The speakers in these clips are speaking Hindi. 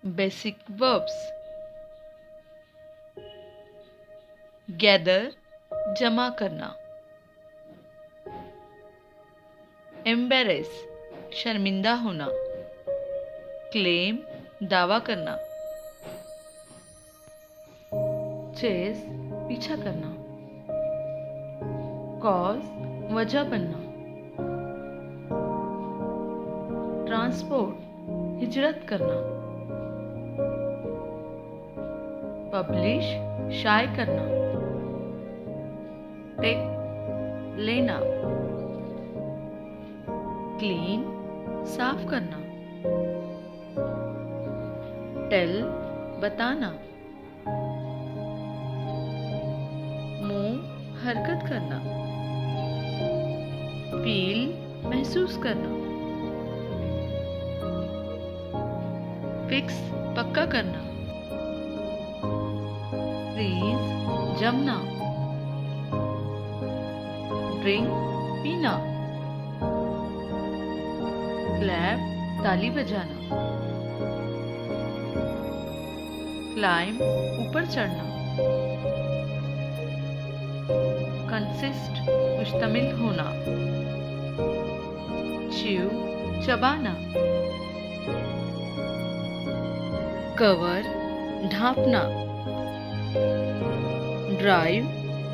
Basic verbs: gather जमा करना, embarrass शर्मिंदा होना, claim दावा करना, chase पीछा करना, cause वजह बनना, ट्रांसपोर्ट हिजरत करना, पब्लिश शाये करना, टेक लेना, क्लीन साफ करना, टेल बताना, मूव हरकत करना, फील महसूस करना, फिक्स पक्का करना, फ्रीज जमना, ड्रिंक पीना, क्लैप ताली बजाना, क्लाइम ऊपर चढ़ना, कंसिस्ट मुश्तमिल होना, च्यू चबाना, कवर ढांपना, ड्राइव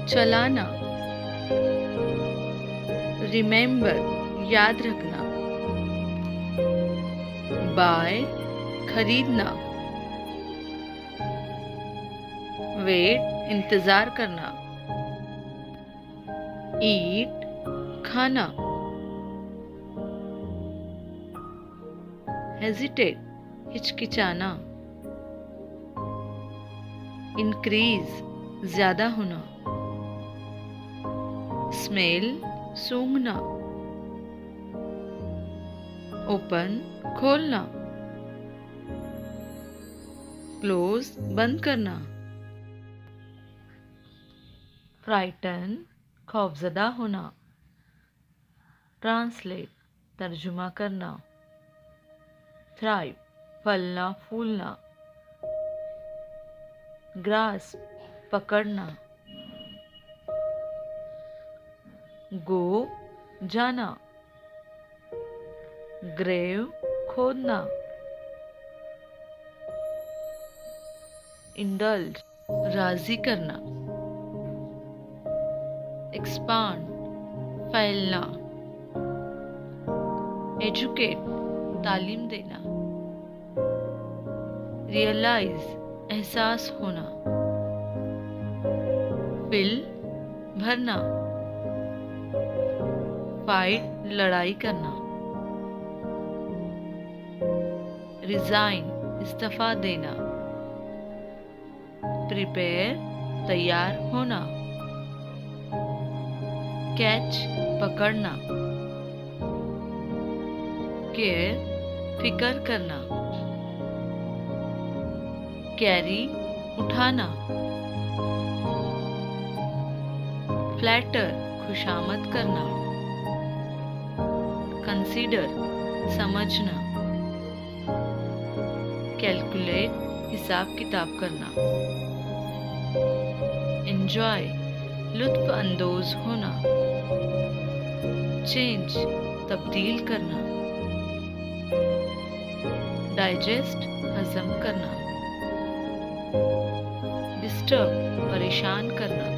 चलाना, रिमेंबर याद रखना, बाय खरीदना, वेट इंतजार करना, ईट खाना, हेजिटेट हिचकिचाना, इंक्रीज ज्यादा होना, स्मेल सूंघना, ओपन खोलना, क्लोज बंद करना, फ्राइटन खौफजदा होना, ट्रांसलेट तर्जुमा करना, थ्राइव फलना फूलना, ग्रास पकड़ना, गो जाना, ग्रेव खोदना, इंडल्ज राजी करना, एक्सपांड फैलना, एजुकेट तालीम देना, रियलाइज एहसास होना, फिल भरना, फाइट लड़ाई करना, रिजाइन इस्तीफा देना, प्रिपेयर तैयार होना, कैच पकड़ना, केयर फिकर करना, कैरी उठाना, फ्लैटर खुशामद करना, कंसीडर समझना, कैलकुलेट हिसाब किताब करना, एंजॉय लुत्फ अंदोज होना, चेंज तब्दील करना, डाइजेस्ट हजम करना, डिस्टर्ब परेशान करना,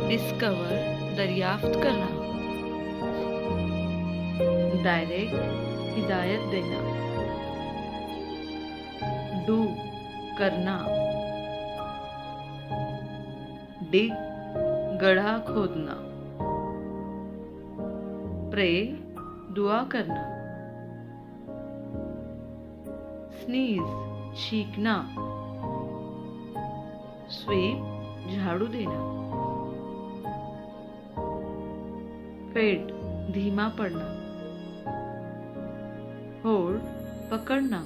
डिस्कवर दरियाफ्त करना, डायरेक्ट हिदायत देना, डू करना, डिग गड्ढा खोदना, प्रे दुआ करना, स्नीज छींकना, स्वीप झाड़ू देना, फेड धीमा पड़ना, होल्ड पकड़ना,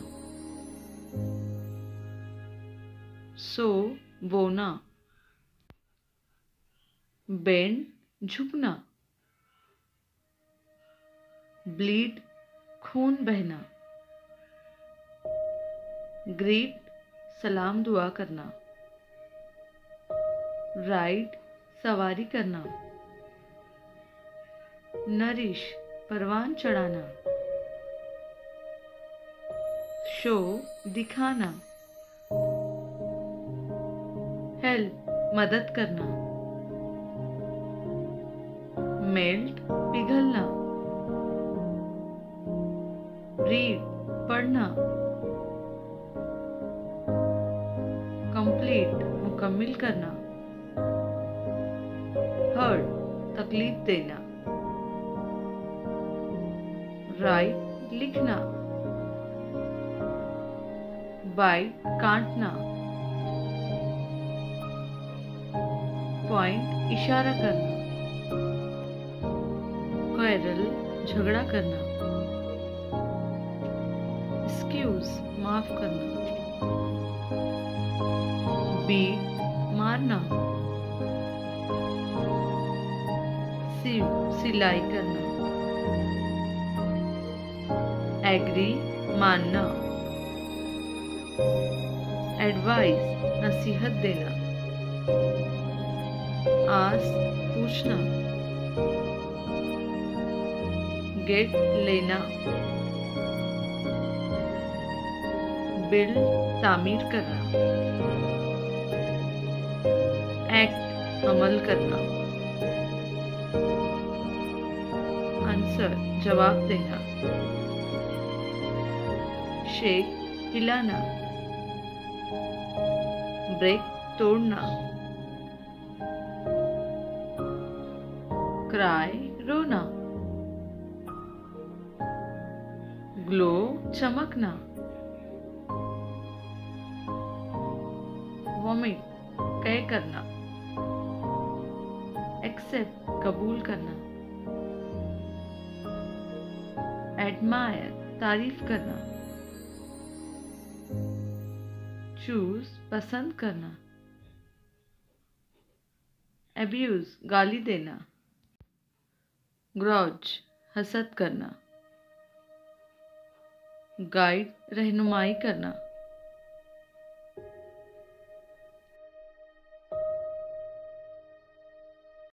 सो बोना, बेंड झुकना, ब्लीड खून बहना, ग्रीट सलाम दुआ करना। राइड सवारी करना। नरिश परवान चढ़ाना। शो दिखाना। हेल्प मदद करना। मेल्ट पिघलना। रीड पढ़ना। कंप्लीट मुकम्मिल करना। हर्ट तकलीफ देना। राइट लिखना। बाइट काटना। पॉइंट इशारा करना। क्वेरल झगड़ा करना। एक्सक्यूज माफ करना। बीट मारना। सिव सिलाई करना। एग्री मानना। एडवाइस नसीहत देना। आस पूछना। गेट लेना। बिल्ड तामीर करना। एक्ट अमल करना। आंसर जवाब देना। शेक हिलाना। ब्रेक तोड़ना। क्राई रोना। ग्लो चमकना। वॉमिट कह करना। एक्सेप्ट कबूल करना। एडमायर तारीफ करना। चूज पसंद करना। एब्यूज गाली देना। ग्रॉज हसद करना। गाइड रहनुमाई करना।